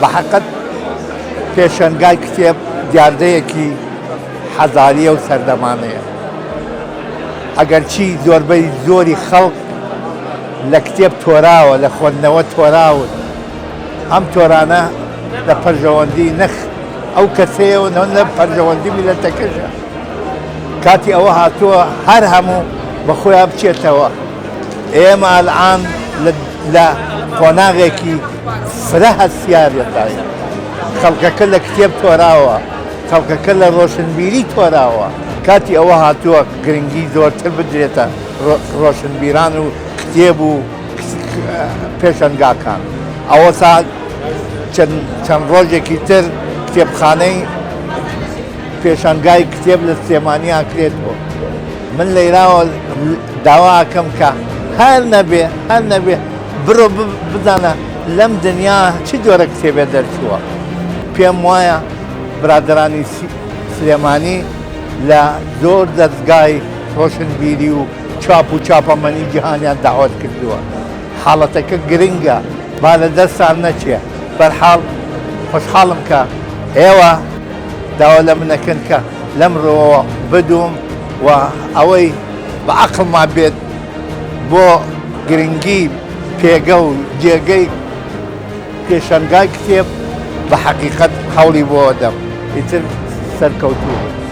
بەحەقەت پێشەنگای کتێب دیاردەیەکی حەزاریە و سەردەمانەیە. ئەگەرچی زۆربەی زۆری خەڵک لە کتێب تۆراوە، لە خوێندنەوە تۆراون، ئەم تۆرانە لە پەرژەوەندی نەخ ئەو کەسەیەوە لە پەرژەوەندی میلەتەکەشە. کاتی ئەوە هاتووە هەر هەموو بەخۆیان بچێتەوە. ئێمە ئەلعان لە قۆناغێکی فرە هەستیارەدایە. خەڵکەکە لە کتێب تۆراوە، خەڵکەکە لە ڕۆشنبیری تۆراوە. کاتی ئەوە هاتووە گرنگی زۆرتر بدرێتە ڕۆشنبیران و کتێب و پێشەنگاکان. ئەوە چەند ڕۆژێکی تر کتێبخانەی پێشەنگای کتێب لە سلێمانیان کرێتەوە. من لەیراوە داواکەم کە هەر نەبێ بڕۆ بزانە لەم دنیا چ جۆرە کتێبێ دەرچووە. پێم وایە برادرانی سلێمانی لە زۆر دەستگای ڕۆشنبیری و چاپ و چاپەمەنی جیهانیان داوات کردووە. حاڵەتەکە گرنگە، با لە دەستان نەچێ. بەرحاڵ خۆشحاڵم کە ئێوە داوا لە منەکەن کە لەمڕۆوە بدوم و ئەوەی بە عەقڵمان بێت بۆ گرنگی پێگە و جێگەی پێشەنگای کتێب بە حەقیقەت هەوڵی بۆ دەم. ئیتر سەرکەوتوو.